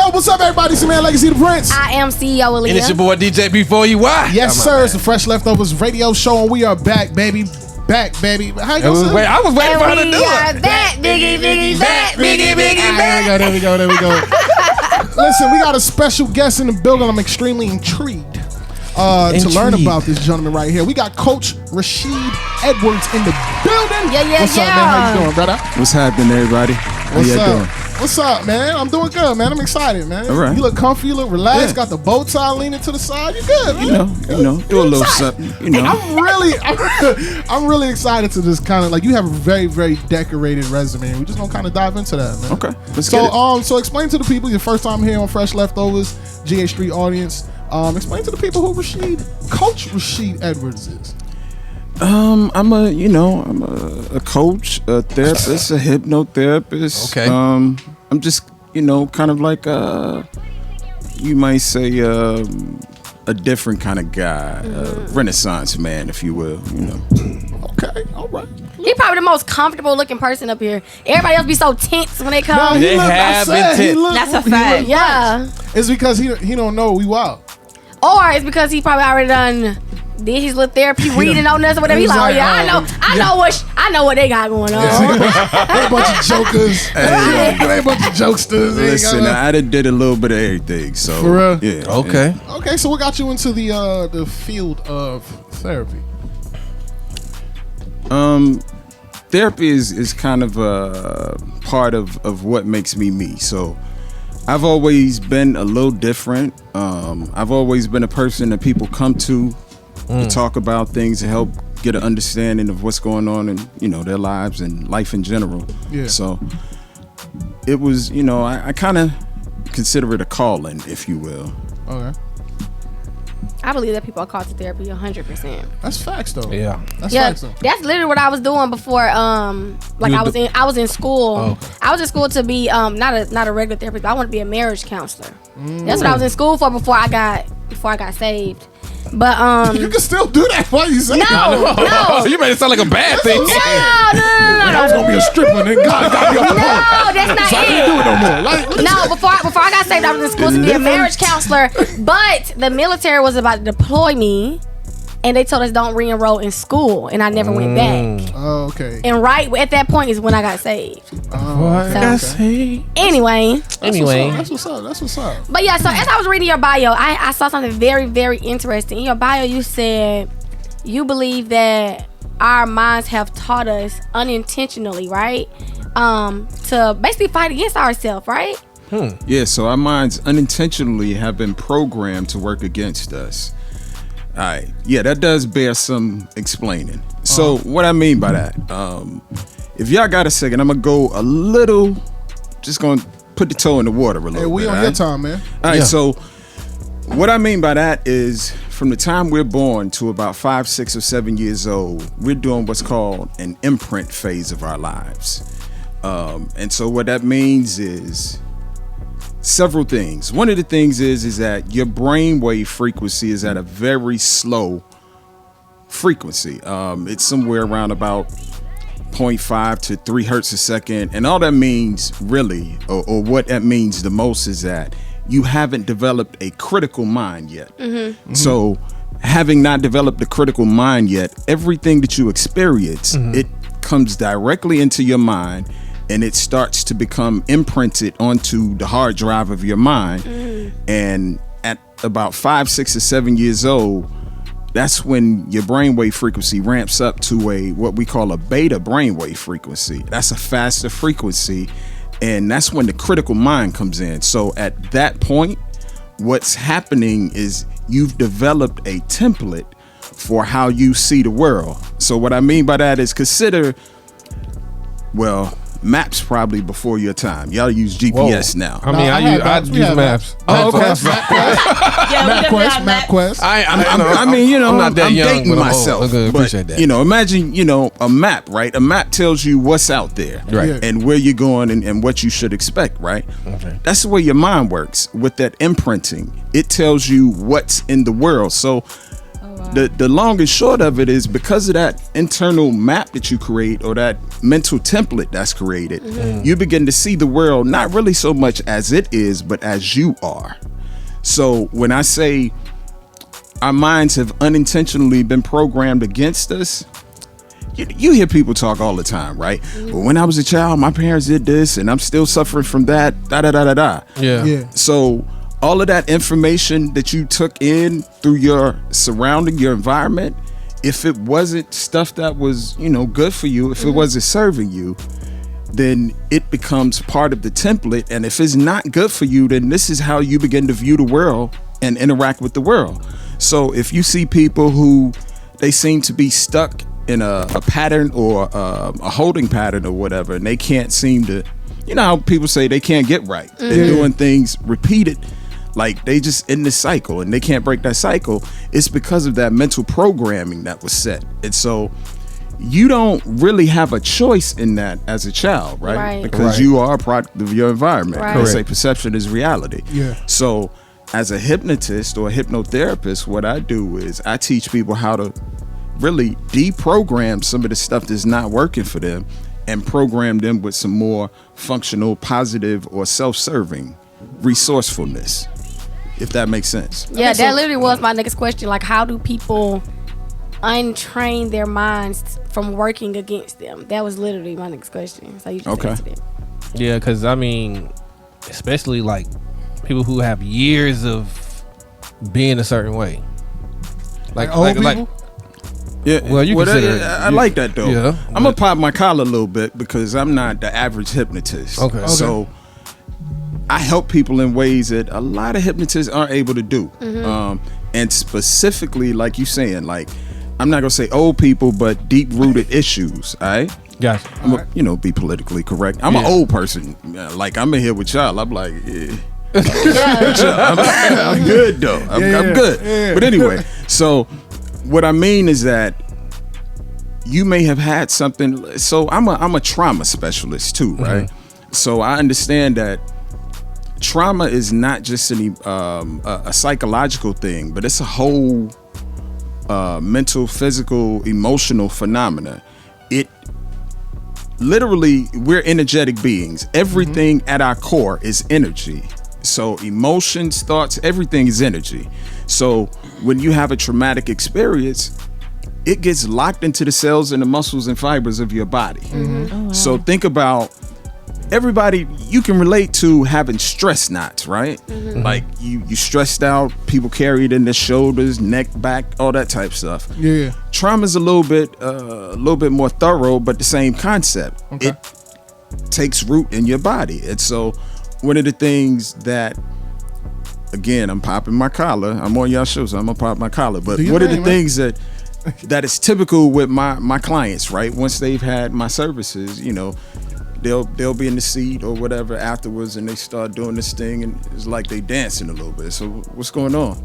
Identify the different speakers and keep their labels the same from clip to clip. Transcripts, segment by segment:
Speaker 1: Yo, what's up, everybody? It's your man, Legacy the Prince.
Speaker 2: I am CEO AALIYAH.
Speaker 3: And it's your boy, DJ B4EY.
Speaker 1: Yes, sir. It's the Fresh Leftovers radio show, and we are back, baby. Back, baby. How you doing?
Speaker 3: I was waiting for her to do
Speaker 2: it. Back, biggie, back, biggie, back.
Speaker 1: There we go. Listen, we got a special guest in the building. I'm extremely intrigued to learn about this gentleman right here. We got Coach Rashid Edwards in the building.
Speaker 2: Yeah.
Speaker 1: What's up, man? How you doing, brother?
Speaker 4: What's happening, everybody? How you doing?
Speaker 1: What's up, man? I'm doing good, man. I'm excited, man.
Speaker 4: All right.
Speaker 1: You look comfy, you look relaxed. Got the bow tie leaning to the side. You good, man?
Speaker 4: You know, do a little something. You know,
Speaker 1: I'm really excited to just kind of like, you have a very, very decorated resume. We're just gonna kind of dive into that, man.
Speaker 4: Okay, let's get it.
Speaker 1: So explain to the people your first time here on Fresh Leftovers, GH Street audience. Explain to the people who Coach Rashid Edwards is.
Speaker 4: I'm a coach, a therapist, a hypnotherapist.
Speaker 3: Okay.
Speaker 4: I'm just, kind of like you might say a different kind of guy, a Renaissance man, if you will.
Speaker 1: Okay, all right.
Speaker 2: He probably the most comfortable looking person up here. Everybody else be so tense when they come.
Speaker 3: They have been tense.
Speaker 5: That's a fact.
Speaker 2: Yeah.
Speaker 1: It's because he don't know we wild.
Speaker 2: Or it's because he probably already did his little therapy reading on us or whatever. He's like, I know what they got going on.
Speaker 1: They a bunch of jokers. They a bunch of jokesters.
Speaker 4: Listen, I did a little bit of everything. So
Speaker 1: for real?
Speaker 4: Yeah.
Speaker 3: Okay.
Speaker 4: Yeah.
Speaker 1: Okay, so what got you into the field of therapy?
Speaker 4: Therapy is kind of a part of what makes me. So I've always been a little different. I've always been a person that people come to talk about things to help get an understanding of what's going on in their lives and life in general.
Speaker 1: Yeah.
Speaker 4: So it was, I kind of consider it a calling, if you will.
Speaker 1: Okay.
Speaker 2: I believe that people are called to therapy 100%.
Speaker 1: That's facts, though.
Speaker 3: Yeah.
Speaker 1: That's facts, though.
Speaker 2: That's literally what I was doing before. I was in school.
Speaker 3: Oh, okay.
Speaker 2: I was in school to be not a regular therapist, but I want to be a marriage counselor. That's what I was in school for before I got saved. But
Speaker 1: you can still do that. Why you say
Speaker 2: no.
Speaker 3: You made it sound like a bad thing.
Speaker 2: No.
Speaker 1: I was gonna be a stripper, and then God got me off the phone.
Speaker 2: No, that's not
Speaker 1: So I can't do it no more.
Speaker 2: No, before I got saved, I was in school to be a marriage counselor. But the military was about to deploy me, and they told us don't re-enroll in school, and I never went back.
Speaker 1: Oh, okay.
Speaker 2: And right at that point is when I got saved. Anyway.
Speaker 1: That's what's up.
Speaker 2: But yeah, so as I was reading your bio, I saw something very, very interesting. In your bio, you said you believe that our minds have taught us unintentionally, right? To basically fight against ourselves, right?
Speaker 4: Yeah, so our minds unintentionally have been programmed to work against us. All right. Yeah, that does bear some explaining. So what I mean by that, if y'all got a second, I'm going to go a little, just going to put the toe in the water a little bit.
Speaker 1: We on your time, man.
Speaker 4: All right, so what I mean by that is from the time we're born to about 5, 6, or 7 years old, we're doing what's called an imprint phase of our lives. And so what that means is several things. One of the things is that your brainwave frequency is at a very slow frequency. It's somewhere around about 0.5 to 3 hertz a second. And all that means really, or what that means the most, is that you haven't developed a critical mind yet. So having not developed a critical mind yet, everything that you experience, it comes directly into your mind, and it starts to become imprinted onto the hard drive of your mind. And at about 5, 6, or 7 years old, that's when your brainwave frequency ramps up to what we call a beta brainwave frequency. That's a faster frequency, and that's when the critical mind comes in. So at that point, what's happening is you've developed a template for how you see the world. So what I mean by that is consider, maps probably before your time. Y'all use GPS now.
Speaker 3: I mean, I use maps.
Speaker 4: Oh, okay.
Speaker 1: MapQuest.
Speaker 4: I'm
Speaker 3: not that
Speaker 4: I'm
Speaker 3: young,
Speaker 4: dating
Speaker 3: but
Speaker 4: myself.
Speaker 3: I'm gonna appreciate that.
Speaker 4: Imagine, a map, right? A map tells you what's out there,
Speaker 3: Right.
Speaker 4: and where you're going and what you should expect, right?
Speaker 3: Okay.
Speaker 4: That's the way your mind works with that imprinting. It tells you what's in the world. So The long and short of it is because of that internal map that you create or that mental template that's created, you begin to see the world not really so much as it is, but as you are. So when I say our minds have unintentionally been programmed against us, you hear people talk all the time, right? Well, when I was a child, my parents did this and I'm still suffering from that,
Speaker 3: Yeah.
Speaker 4: So all of that information that you took in through your surrounding, your environment, if it wasn't stuff that was, good for you, if it wasn't serving you, then it becomes part of the template. And if it's not good for you, then this is how you begin to view the world and interact with the world. So if you see people who they seem to be stuck in a pattern or a holding pattern or whatever, and they can't seem to, how people say they can't get right. They're doing things repeated, like they just in this cycle and they can't break that cycle. It's because of that mental programming that was set. And so you don't really have a choice in that as a child, right? Because you are a product of your environment. They say perception is reality.
Speaker 1: Yeah.
Speaker 4: So as a hypnotist or a hypnotherapist, what I do is I teach people how to really deprogram some of the stuff that's not working for them and program them with some more functional, positive, or self-serving resourcefulness, if that makes sense.
Speaker 2: Yeah, that literally was my next question. Like, how do people untrain their minds from working against them? That was literally my next question. So you just answered it.
Speaker 3: Yeah, because especially like people who have years of being a certain way, like
Speaker 1: old people?
Speaker 4: Yeah,
Speaker 3: well, you consider
Speaker 4: I like that though.
Speaker 3: Yeah,
Speaker 4: I'm gonna pop my collar a little bit because I'm not the average hypnotist.
Speaker 3: Okay.
Speaker 4: So I help people in ways that a lot of hypnotists aren't able to do. And specifically, like you saying, like I'm not gonna say old people, but deep rooted issues. All right.
Speaker 3: Gotcha.
Speaker 4: I'm gonna be politically correct. I'm an old person. Like I'm in here with y'all. I'm like, I'm good though. I'm good. Yeah. But anyway, so what I mean is that you may have had something. So I'm a trauma specialist too, right? So I understand that trauma is not just a psychological thing, but it's a whole mental, physical, emotional phenomena. It literally, we're energetic beings. Everything at our core is energy. So emotions, thoughts, everything is energy. So when you have a traumatic experience, it gets locked into the cells and the muscles and fibers of your body. Oh, wow. So think about everybody you can relate to having stress knots, right? Like you stressed out, people carry it in their shoulders, neck, back, all that type stuff.
Speaker 1: Yeah.
Speaker 4: Trauma's a little bit more thorough, but the same concept. Okay. It takes root in your body. And so one of the things that, again, I'm popping my collar. I'm on y'all show, so I'm gonna pop my collar. But one of the things that is typical with my clients, right? Once they've had my services, they'll be in the seat or whatever afterwards, and they start doing this thing, and it's like they dancing a little bit. So what's going on?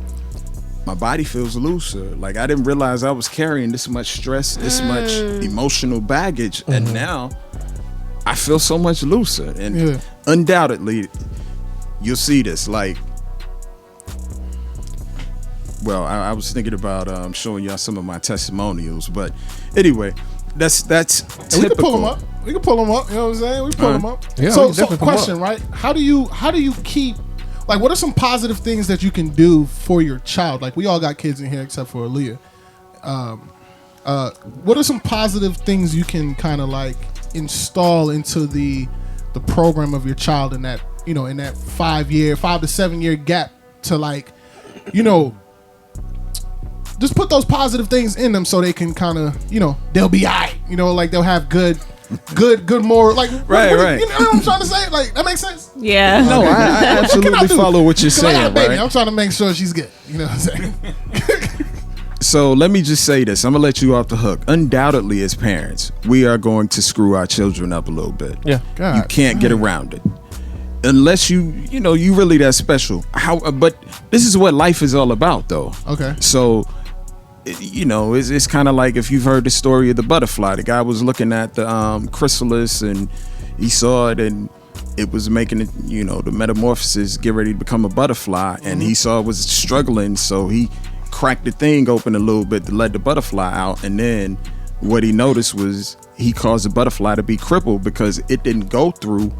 Speaker 4: My body feels looser. Like I didn't realize I was carrying this much stress, this much emotional baggage, and now I feel so much looser. And undoubtedly, you'll see this. Like, well, I was thinking about showing y'all some of my testimonials, but anyway, that's typical.
Speaker 1: We can pull them up. We can pull them up. You know what I'm saying? We pull them up.
Speaker 3: Yeah,
Speaker 1: so question, right? How do you keep, like, what are some positive things that you can do for your child? Like, we all got kids in here except for Aaliyah. What are some positive things you can kind of like install into the program of your child in that, in that 5 to 7 year gap to, like, just put those positive things in them so they can kind of, they'll be all right, like they'll have good more, like,
Speaker 4: right.
Speaker 1: You know what I'm trying to say? Like, that makes sense?
Speaker 2: Yeah.
Speaker 4: No, I absolutely follow what you're saying,
Speaker 1: I got a baby.
Speaker 4: right?
Speaker 1: I'm trying to make sure she's good. You know what I'm saying?
Speaker 4: So let me just say this. I'm gonna let you off the hook. Undoubtedly, as parents, we are going to screw our children up a little bit.
Speaker 3: Yeah.
Speaker 1: God.
Speaker 4: You can't get around it. Unless you really that special. But this is what life is all about, though.
Speaker 1: Okay.
Speaker 4: So, it's kind of like if you've heard the story of the butterfly. The guy was looking at the chrysalis and he saw it and it was making it, the metamorphosis, get ready to become a butterfly. And he saw it was struggling. So he cracked the thing open a little bit to let the butterfly out, and then what he noticed was he caused the butterfly to be crippled because it didn't go through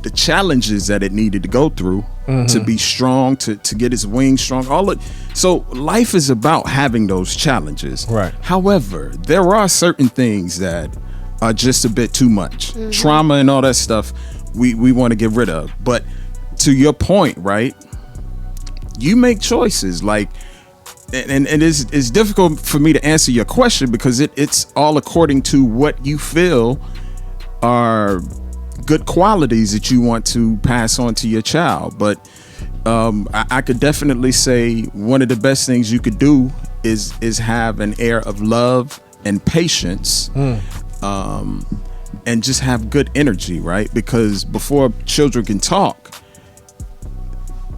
Speaker 4: the challenges that it needed to go through to be strong, to get its wings strong. So life is about having those challenges.
Speaker 3: Right.
Speaker 4: However, there are certain things that are just a bit too much. Trauma and all that stuff we want to get rid of. But to your point, right? You make choices, like, and it's difficult for me to answer your question because it's all according to what you feel are good qualities that you want to pass on to your child. But I could definitely say one of the best things you could do is have an air of love and patience, and just have good energy, right? Because before children can talk,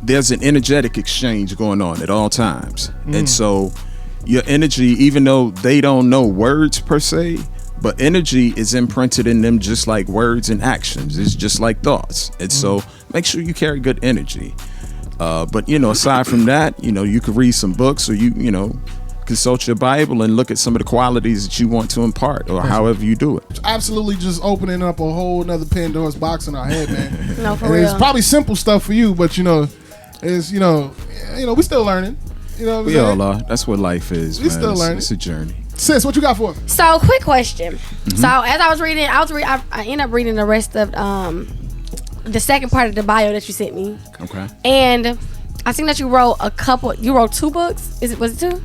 Speaker 4: there's an energetic exchange going on at all times. And so your energy, even though they don't know words per se, but energy is imprinted in them just like words and actions. It's just like thoughts. And so make sure you carry good energy. But, aside from that, you could read some books, or you consult your Bible and look at some of the qualities that you want to impart, or however you do it.
Speaker 1: Absolutely, just opening up a whole nother Pandora's box in our head, man.
Speaker 2: No, for
Speaker 1: and
Speaker 2: real.
Speaker 1: it's probably simple stuff for you, but it's we still learning.
Speaker 4: We all are. That's what life is.
Speaker 1: We still learning.
Speaker 4: It's a journey.
Speaker 1: Sis, what you got for us?
Speaker 2: So, quick question. So, as I was reading, I ended up reading the rest of the second part of the bio that you sent me.
Speaker 4: Okay.
Speaker 2: And I seen that you wrote you wrote 2 books. Was it 2?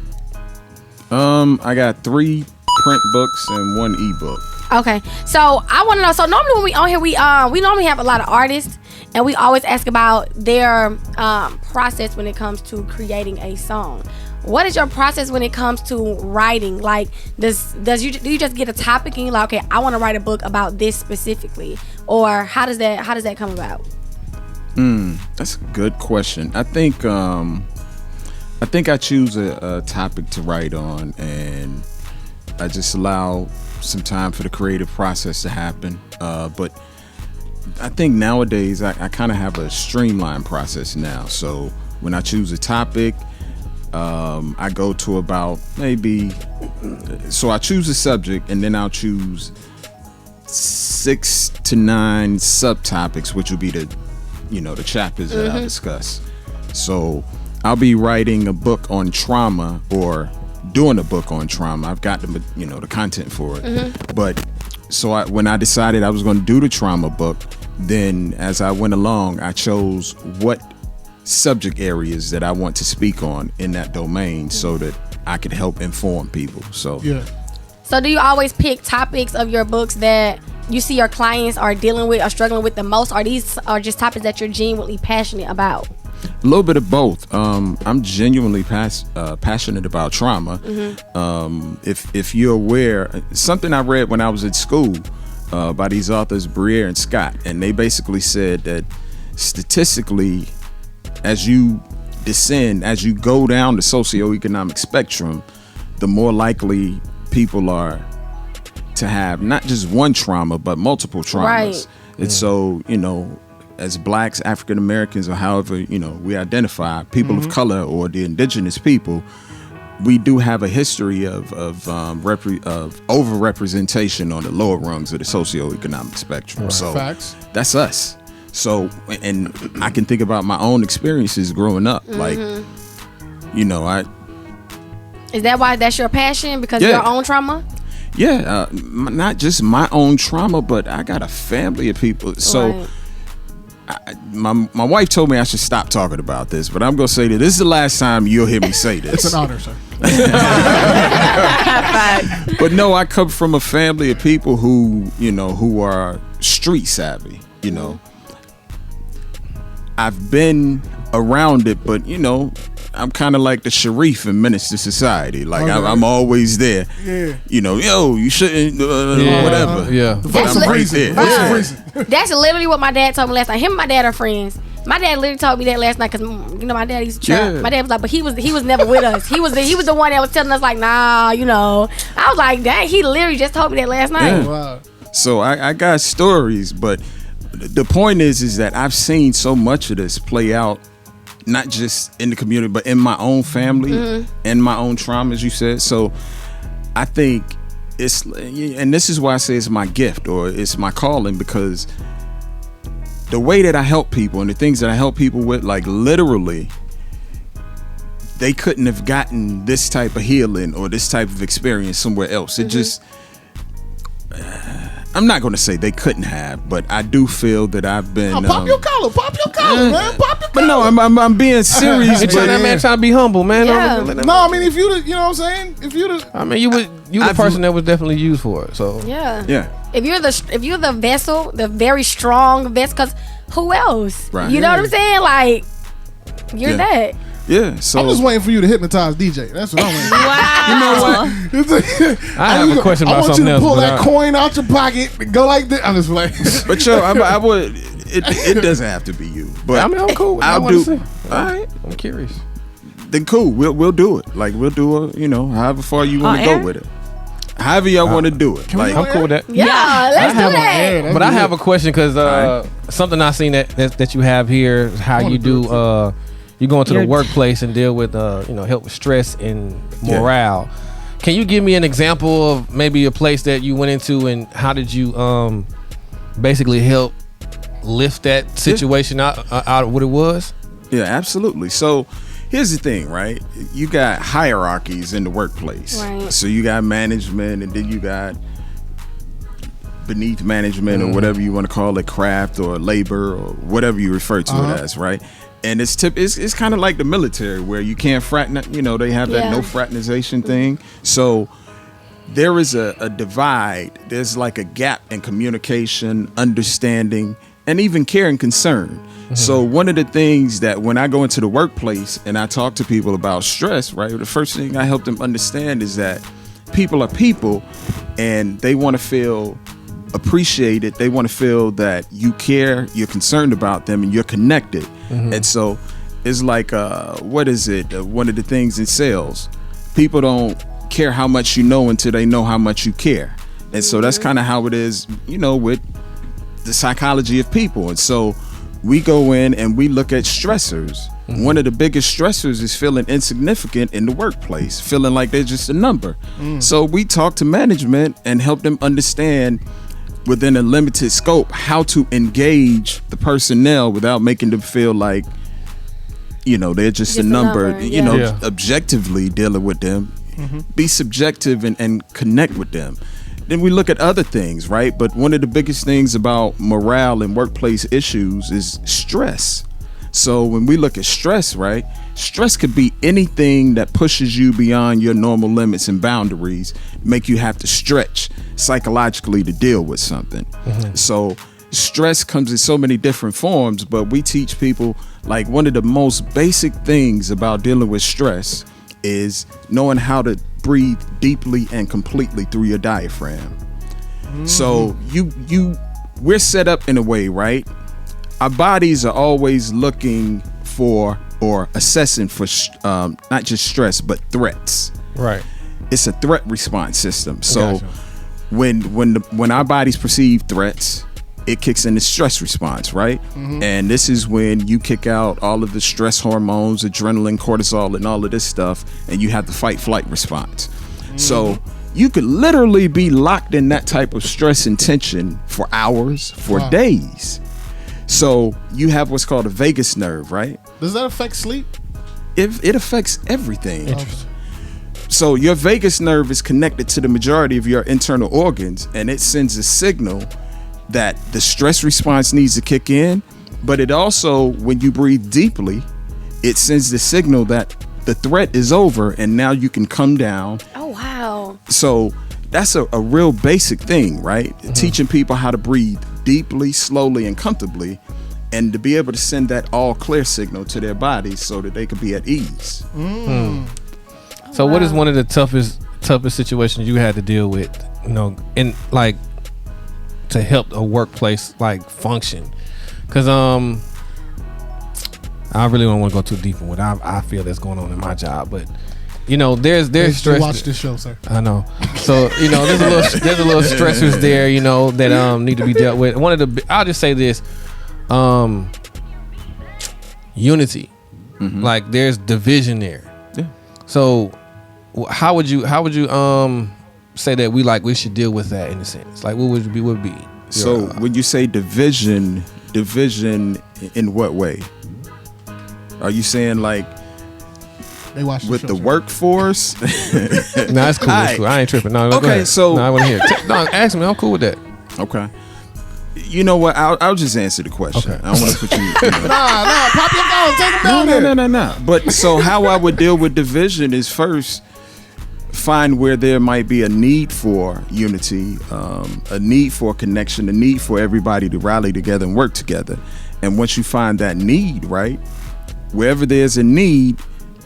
Speaker 4: I got 3 print books and 1 ebook.
Speaker 2: Okay. So, I want to know, so normally when we on here, we normally have a lot of artists, and we always ask about their process when it comes to creating a song. What is your process when it comes to writing? Like, do you just get a topic and you're like, okay, I want to write a book about this specifically, or how does that come about?
Speaker 4: That's a good question. I think I choose a topic to write on, and I just allow some time for the creative process to happen. But I think nowadays I kind of have a streamlined process now. So when I choose a topic, I go to about so I choose a subject, and then I'll choose 6 to 9 subtopics, which will be the chapters that I'll discuss. So I'll be writing a book on trauma, or doing a book on trauma. I've got the content for it. But so when I decided I was going to do the trauma book, then as I went along, I chose what subject areas that I want to speak on in that domain, so that I could help inform people. So
Speaker 2: do you always pick topics of your books that you see your clients are dealing with or struggling with the most, or these are just topics that you're genuinely passionate about?
Speaker 4: A little bit of both. I'm genuinely passionate about trauma. If you're aware, something I read when I was at school by these authors Breer and Scott, and they basically said that statistically, as you descend, as you go down the socioeconomic spectrum, the more likely people are to have not just one trauma, but multiple traumas.
Speaker 2: Right.
Speaker 4: And so, as blacks, African Americans, or however, we identify, people of color or the indigenous people, we do have a history of overrepresentation on the lower rungs of the socioeconomic spectrum.
Speaker 1: Right.
Speaker 4: So
Speaker 1: Facts.
Speaker 4: That's us. So, and I can think about my own experiences growing up. Like,
Speaker 2: Is that why that's your passion? Because of your own trauma?
Speaker 4: Yeah, not just my own trauma, but I got a family of people. So my wife told me I should stop talking about this, but I'm going to say that this is the last time you'll hear me say this.
Speaker 1: It's an honor, sir.
Speaker 4: But no, I come from a family of people who are street savvy, I've been around it, but I'm kind of like the Sharif in Menace to Society. Like, I'm always there.
Speaker 1: Yeah.
Speaker 4: You shouldn't, whatever.
Speaker 1: What's the reason?
Speaker 2: That's literally what my dad told me last night. Him and my dad are friends. My dad literally told me that last night because my dad used to trap.
Speaker 4: Yeah.
Speaker 2: My dad was like, but he was never with us. He was the one that was telling us like, nah, I was like, dang, he literally just told me that last night.
Speaker 4: Yeah.
Speaker 1: Wow.
Speaker 4: So I got stories, but the point is that I've seen so much of this play out not just in the community, but in my own family and my own trauma, as you said. So I think it's, and this is why I say it's my gift or it's my calling, because the way that I help people and the things that I help people with, like literally, they couldn't have gotten this type of healing or this type of experience somewhere else. It just, I'm not going to say they couldn't have, but I do feel that I've been.
Speaker 1: Pop your collar, man. Pop your collar.
Speaker 4: But no, I'm being serious.
Speaker 3: That man trying to be humble, man.
Speaker 2: Yeah.
Speaker 1: No, I mean, if you, you know what I'm saying? If you,
Speaker 3: I mean, you the person that was definitely used for it. So
Speaker 2: yeah. If you're the vessel, the very strong vessel, because who else?
Speaker 4: Right.
Speaker 2: You know what I'm saying? Like, you're that.
Speaker 4: Yeah, so
Speaker 1: I'm just waiting for you to hypnotize DJ. That's what I'm waiting for.
Speaker 2: Wow.
Speaker 1: You know what?
Speaker 3: I have a question about something else.
Speaker 1: I want you to pull that coin out your pocket and go like this. I'm just playing.
Speaker 4: But yo, I would. It doesn't have to be you. But
Speaker 3: I mean, I'm cool.
Speaker 4: I'll do.
Speaker 3: All right, I'm curious.
Speaker 4: Then cool. We'll do it. Like we'll do a, however far you want to go with it. However y'all want to do it. Like
Speaker 3: I'm cool with that.
Speaker 2: Yeah, let's do that.
Speaker 3: But I have a question because something I seen that you have here is how you do. You go into the workplace and deal with help with stress and morale. Can you give me an example of maybe a place that you went into and how did you basically help lift that situation out of what it was?
Speaker 4: Yeah, absolutely. So here's the thing, right? You got hierarchies in the workplace.
Speaker 2: Right.
Speaker 4: So you got management, and then you got beneath management, or whatever you want to call it, craft or labor or whatever you refer to it as, right? And it's kind of like the military where you can't fraternize, they have that no fraternization thing. So there is a divide. There's like a gap in communication, understanding, and even care and concern. Mm-hmm. So one of the things that when I go into the workplace and I talk to people about stress, right, the first thing I help them understand is that people are people and they want to feel appreciated. They want to feel that you care, you're concerned about them, and you're connected. Mm-hmm. And so it's like, what is it? One of the things in sales, people don't care how much you know until they know how much you care. And so that's kind of how it is, with the psychology of people. And so we go in and we look at stressors. Mm-hmm. One of the biggest stressors is feeling insignificant in the workplace, feeling like they're just a number. So we talk to management and help them understand within a limited scope how to engage the personnel without making them feel like they're just a number. Objectively dealing with them, be subjective and connect with them. Then we look at other things, right? But one of the biggest things about morale and workplace issues is stress. So when we look at stress, right, stress could be anything that pushes you beyond your normal limits and boundaries, make you have to stretch psychologically to deal with something. Mm-hmm. So stress comes in so many different forms, but we teach people, like, one of the most basic things about dealing with stress is knowing how to breathe deeply and completely through your diaphragm. Mm-hmm. So we're set up in a way, right? Our bodies are always looking for or assessing for not just stress, but threats.
Speaker 3: Right.
Speaker 4: It's a threat response system. So when our bodies perceive threats, it kicks in the stress response, right? Mm-hmm. And this is when you kick out all of the stress hormones, adrenaline, cortisol, and all of this stuff, and you have the fight-flight response. Mm-hmm. So you could literally be locked in that type of stress and tension for hours, for days. So you have what's called a vagus nerve, right?
Speaker 1: Does that affect sleep?
Speaker 4: It affects everything.
Speaker 3: Interesting.
Speaker 4: So your vagus nerve is connected to the majority of your internal organs, and it sends a signal that the stress response needs to kick in. But it also, when you breathe deeply, it sends the signal that the threat is over and now you can come down.
Speaker 2: Oh, wow.
Speaker 4: So that's a real basic thing, right? Mm-hmm. Teaching people how to breathe deeply, slowly, and comfortably, and to be able to send that all clear signal to their bodies so that they can be at ease.
Speaker 3: So what is one of the toughest situations you had to deal with, in like to help a workplace like function? Because I really don't want to go too deep in what I feel that's going on in my job, but there's stress.
Speaker 1: Watch this show, sir.
Speaker 3: I know. So there's a little stressors there, that need to be dealt with. I'll just say this, unity. Like there's division there.
Speaker 4: Yeah.
Speaker 3: So how would you say that we should deal with that in a sense? Like what would be
Speaker 4: So when you say division in what way? Are you saying like
Speaker 1: They watch
Speaker 4: with the workforce?
Speaker 3: Nah, it's cool. It's cool. I ain't tripping. No,
Speaker 4: Okay,
Speaker 3: go ahead.
Speaker 4: so-
Speaker 3: no, I want to hear it. No, ask me. I'm cool with that.
Speaker 4: Okay. You know what? I'll just answer the question.
Speaker 3: Okay.
Speaker 4: I don't want to put you.
Speaker 1: Nah, pop your phone, take him down there.
Speaker 4: No. But so how I would deal with division is first find where there might be a need for unity, a need for connection, a need for everybody to rally together and work together. And once you find that need, right, wherever there's a need,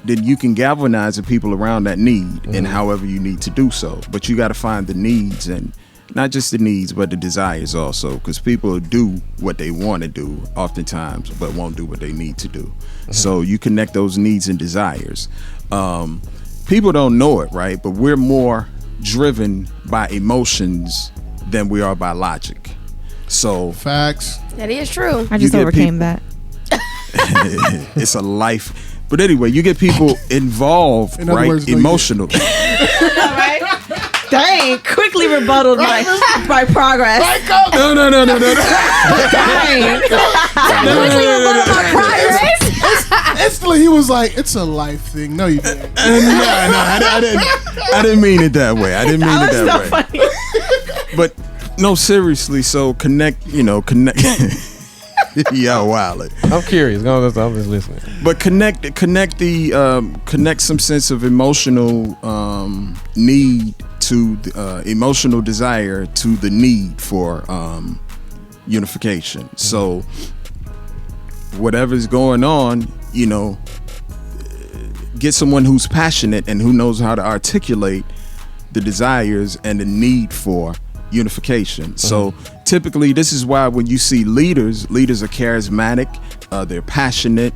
Speaker 4: then you can galvanize the people around that need and however you need to do so. But you got to find the needs, and not just the needs, but the desires also, because people do what they want to do oftentimes, but won't do what they need to do. So you connect those needs and desires. People don't know it, right? But we're more driven by emotions than we are by logic. So
Speaker 1: Facts.
Speaker 2: That is true.
Speaker 5: I just
Speaker 4: get
Speaker 5: overcame that.
Speaker 4: it's a life. But anyway, you get people involved,
Speaker 1: In other
Speaker 4: right?
Speaker 1: words, no, you
Speaker 4: Emotional.
Speaker 5: Dang, quickly rebutted my progress.
Speaker 4: No.
Speaker 5: Dang.
Speaker 2: Quickly rebutted my progress.
Speaker 1: Instantly, he was like, "It's a life thing." No, you didn't.
Speaker 4: I didn't mean it that way. I didn't mean it that way.
Speaker 5: Funny.
Speaker 4: But no, seriously. So connect. Yeah, wow.
Speaker 3: I'm curious. I'm just listening.
Speaker 4: But connect some sense of emotional need to the emotional desire to the need for unification. So whatever's going on, get someone who's passionate and who knows how to articulate the desires and the need for unification. So typically this is why when you see leaders are charismatic, they're passionate,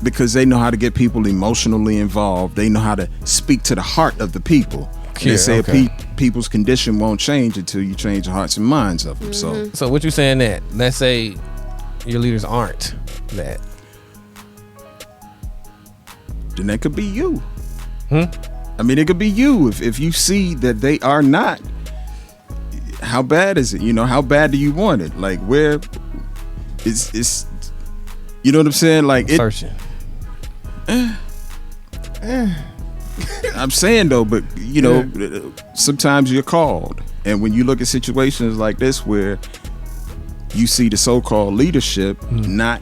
Speaker 4: because they know how to get people emotionally involved. They know how to speak to the heart of the people. They say people's condition won't change until you change the hearts and minds of them. So
Speaker 3: what you saying that? Let's say your leaders aren't that.
Speaker 4: then that could be you. I mean, it could be you. If you see that they are not, how bad is it? How bad do you want it? Like, where it's you know what I'm saying? Like,
Speaker 3: Searching.
Speaker 4: I'm saying though, but sometimes you're called, and when you look at situations like this where you see the so-called leadership not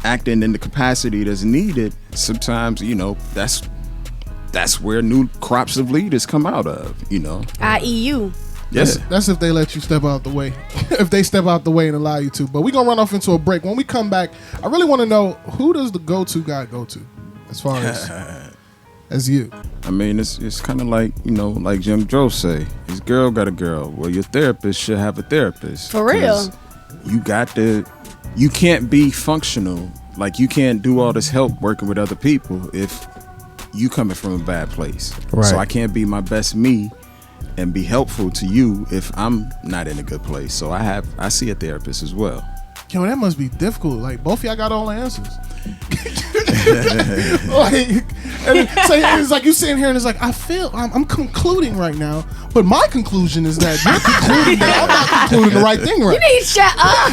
Speaker 4: acting in the capacity that's needed, sometimes that's where new crops of leaders come out of.
Speaker 2: I.e. you.
Speaker 4: Yes.
Speaker 1: That's if they let you step out the way. If they step out the way and allow you to. But we're going to run off into a break. When we come back, I really want to know, who does the go-to guy go to as far as you?
Speaker 4: I mean, it's kind of like, like Jim Joe say, his girl got a girl. Well, your therapist should have a therapist.
Speaker 2: For real.
Speaker 4: You can't be functional. Like, you can't do all this help working with other people if you coming from a bad place.
Speaker 3: Right.
Speaker 4: So I can't be my best me and be helpful to you if I'm not in a good place. So I see a therapist as well.
Speaker 1: Yo, that must be difficult. Like, both of y'all got all the answers. It's like you sitting here and it's like, I'm concluding right now, but my conclusion is that you're concluding that I'm not concluding the right thing right.
Speaker 2: You need to shut up.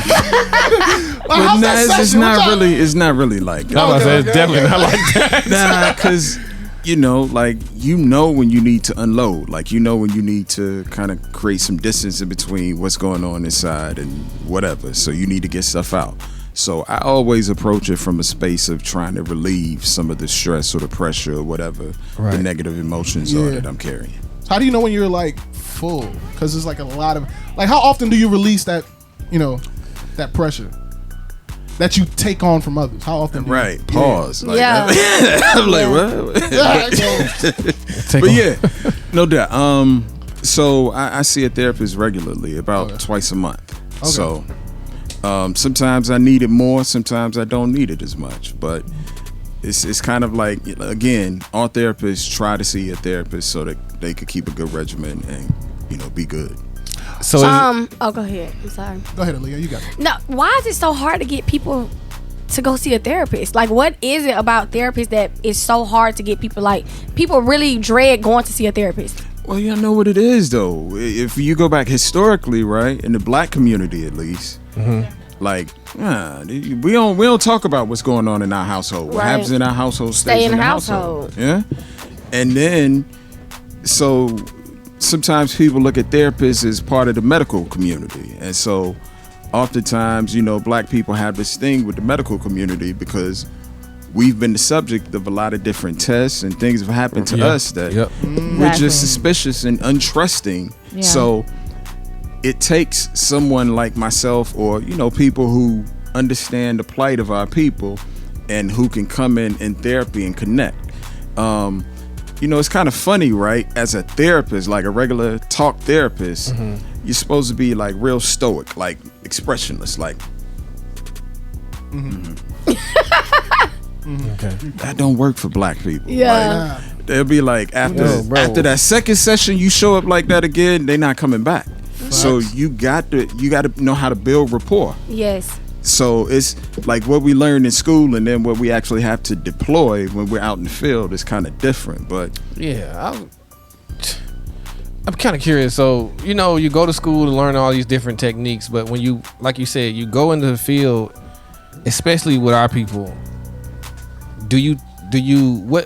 Speaker 1: How's that session?
Speaker 4: It's not really like that.
Speaker 3: It's definitely not like that.
Speaker 4: Nah, because when you need to unload, like when you need to kind of create some distance in between what's going on inside and whatever. So you need to get stuff out. So I always approach it from a space of trying to relieve some of the stress or the pressure or whatever the negative emotions are that I'm carrying.
Speaker 1: How do you know when you're like full? Because it's like a lot of, like, how often do you release that, that pressure that you take on from others? How often do you?
Speaker 4: Pause. Like,
Speaker 2: Yeah.
Speaker 4: I'm like, what? But yeah, no doubt. So I see a therapist regularly, about twice a month.
Speaker 1: Okay.
Speaker 4: So sometimes I need it more, sometimes I don't need it as much. But it's kind of like, again, all therapists try to see a therapist so that they could keep a good regimen and be good.
Speaker 3: So
Speaker 2: go ahead. I'm sorry.
Speaker 1: Go ahead, Aaliyah. You got it.
Speaker 2: No, why is it so hard to get people to go see a therapist? Like, what is it about therapists that is so hard to get people? Like, people really dread going to see a therapist.
Speaker 4: Well, you know what it is, though. If you go back historically, right, in the black community at least, like, we don't talk about what's going on in our household. What happens in our household stays in the household. Yeah, and then so sometimes people look at therapists as part of the medical community, and so oftentimes, you know, black people have this thing with the medical community because we've been the subject of a lot of different tests and things have happened to us that we're just suspicious and untrusting. Yeah. So it takes someone like myself or, you know, people who understand the plight of our people and who can come in therapy and connect. You know, it's kind of funny, right? As a therapist, like a regular talk therapist, you're supposed to be like real stoic, like expressionless, like okay. That don't work for black people. Yeah. Like, they'll be like after that second session you show up like that again, they're not coming back. So you got to know how to build rapport. Yes. So it's like what we learn in school and then what we actually have to deploy when we're out in the field is kind of different. But
Speaker 3: yeah, I'm kind of curious. So, you know, you go to school to learn all these different techniques, but when you, like you said, you go into the field, especially with our people,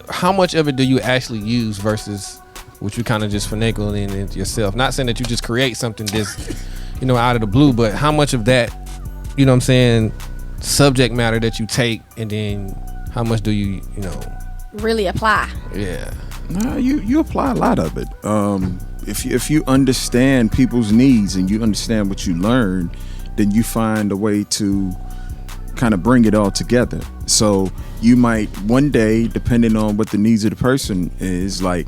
Speaker 3: how much of it do you actually use versus what you kind of just finagle in yourself? Not saying that you just create something just, you know, out of the blue, but how much of that, you know what I'm saying, subject matter that you take, and then how much do you know,
Speaker 2: really apply?
Speaker 3: Yeah.
Speaker 4: No, you apply a lot of it. If you understand people's needs and you understand what you learn, then you find a way to kind of bring it all together. So you might one day, depending on what the needs of the person is, like,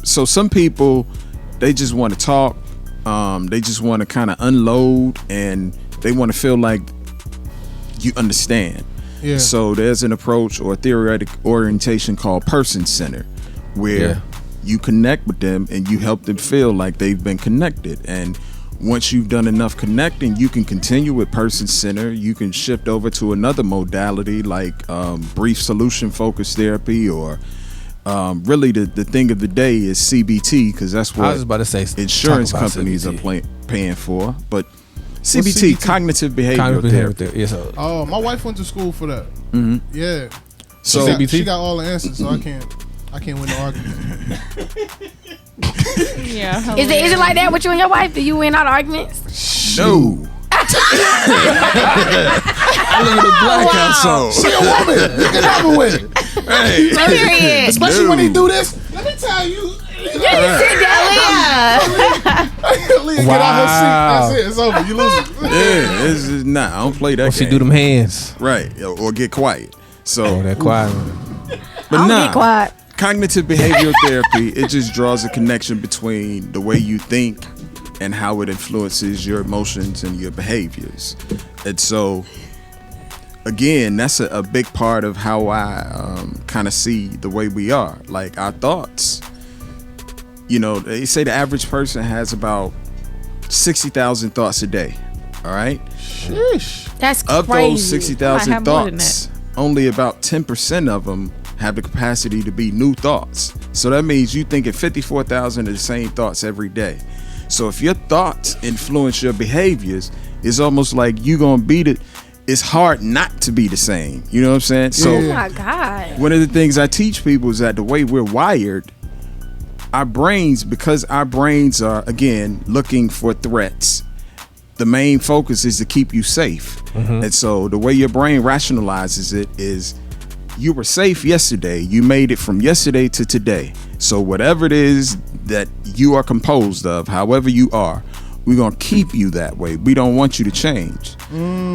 Speaker 4: so some people, they just want to talk, they just want to kind of unload, and they want to feel like you understand. Yeah. So there's an approach or a theoretic orientation called person-centered, where you connect with them and you help them feel like they've been connected. And once you've done enough connecting, you can continue with person-centered. You can shift over to another modality like brief solution-focused therapy, or really the thing of the day is CBT, because that's what I was about to say, insurance companies CBT are paying for. But CBT, cognitive behavioral therapy.
Speaker 3: Yes,
Speaker 1: oh, my wife went to school for that. Mm-hmm. Yeah. So she got all the answers, so I can't win the argument.
Speaker 2: Yeah. Is it like that with you and your wife? Do you win all the arguments?
Speaker 4: No. I live in a black household.
Speaker 1: She a woman. You can never win.
Speaker 4: Hey.
Speaker 1: Especially when he do this. Let me tell you.
Speaker 2: Yeah, you see that,
Speaker 1: Leah, get out her seat. That's it. It's over. You lose.
Speaker 4: Yeah, it's just, I don't play that game.
Speaker 3: She do them hands.
Speaker 4: Right. Or get quiet. So
Speaker 3: that quiet.
Speaker 4: But
Speaker 2: get quiet.
Speaker 4: Cognitive behavioral therapy, it just draws a connection between the way you think and how it influences your emotions and your behaviors. And so, again, that's a big part of how I kind of see the way we are. Like our thoughts, you know, they say the average person has about 60,000 thoughts a day. All right?
Speaker 1: Sheesh.
Speaker 2: That's crazy.
Speaker 4: Of those 60,000 thoughts, only about 10% of them have the capacity to be new thoughts. So that means you thinking 54,000 of the same thoughts every day. So if your thoughts influence your behaviors, it's almost like you gonna beat it. It's hard not to be the same. You know what I'm saying? So,
Speaker 2: oh my God.
Speaker 4: One of the things I teach people is that the way we're wired, our brains, because our brains are, again, looking for threats, the main focus is to keep you safe. Mm-hmm. And so the way your brain rationalizes it is, you were safe yesterday. You made it from yesterday to today. So whatever it is that you are composed of, however you are, we're going to keep you that way. We don't want you to change.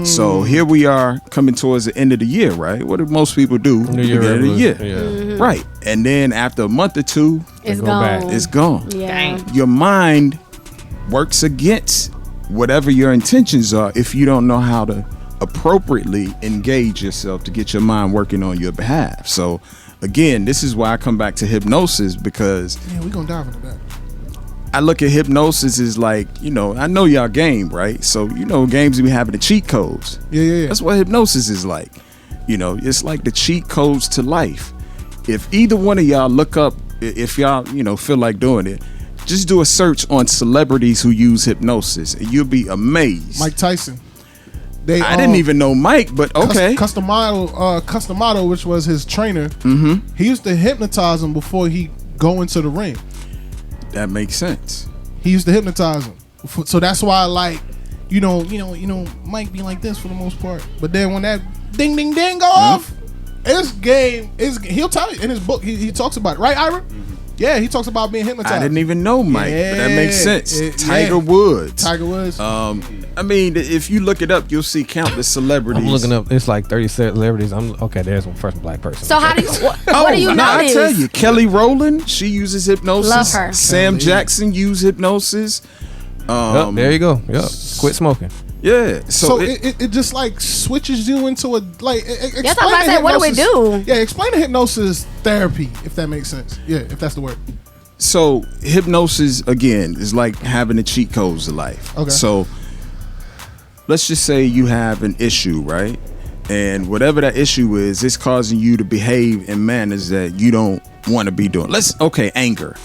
Speaker 4: So here we are coming towards the end of the year, right? What do most people do at the beginning of the year? Yeah. Mm-hmm. Right. And then after a month or two,
Speaker 2: it's gone.
Speaker 4: It's gone.
Speaker 2: Yeah.
Speaker 4: Your mind works against whatever your intentions are if you don't know how to appropriately engage yourself to get your mind working on your behalf. So again, this is why I come back to hypnosis, because
Speaker 1: we're gonna dive into that.
Speaker 4: I look at hypnosis as like, you know, I know y'all game, right? So you know games we have the cheat codes.
Speaker 1: Yeah.
Speaker 4: That's what hypnosis is like. You know, it's like the cheat codes to life. If either one of y'all look up, if y'all, you know, feel like doing it, just do a search on celebrities who use hypnosis, and you'll be amazed.
Speaker 1: Mike Tyson.
Speaker 4: I didn't even know Mike, but okay.
Speaker 1: Customato, which was his trainer, he used to hypnotize him before he go into the ring.
Speaker 4: That makes sense.
Speaker 1: He used to hypnotize him, so that's why, like, you know, Mike be like this for the most part. But then when that ding ding ding go off, his game is. He'll tell you in his book. He talks about it, right, Ira? Yeah, he talks about being hypnotized.
Speaker 4: I didn't even know Mike, but that makes sense. Tiger Woods. I mean, if you look it up, you'll see countless celebrities.
Speaker 3: I'm looking up. It's like 30 celebrities. Okay. There's one first black person.
Speaker 2: So how do you? What do you know?
Speaker 4: I tell you, Kelly Rowland, she uses hypnosis.
Speaker 2: Love her.
Speaker 4: Sam Jackson used hypnosis.
Speaker 3: There you go. Yep. Quit smoking.
Speaker 4: Yeah.
Speaker 1: So it just like switches you into a like.
Speaker 2: That's what I said. What do we do?
Speaker 1: Yeah, explain the hypnosis therapy, if that makes sense. Yeah, if that's the word.
Speaker 4: So hypnosis again is like having the cheat codes of life.
Speaker 1: Okay.
Speaker 4: So let's just say you have an issue, right? And whatever that issue is, it's causing you to behave in manners that you don't want to be doing. Anger.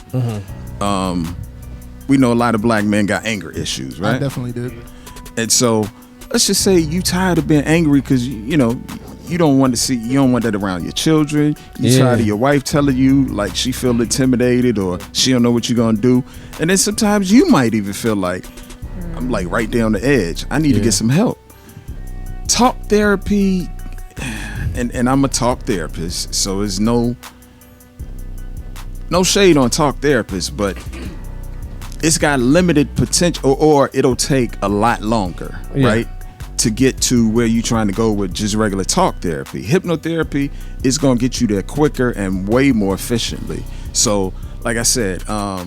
Speaker 4: We know a lot of black men got anger issues, right?
Speaker 1: I definitely did.
Speaker 4: And so let's just say you tired of being angry because you know you don't want that around your children. You tired of your wife telling you like she feel intimidated or she don't know what you're gonna do. And then sometimes you might even feel like I'm like right there on the edge. I need to get some help. Talk therapy, and I'm a talk therapist, so there's no shade on talk therapists, but it's got limited potential, or it'll take a lot longer, right, to get to where you're trying to go with just regular talk therapy. Hypnotherapy is going to get you there quicker and way more efficiently. So, like I said, or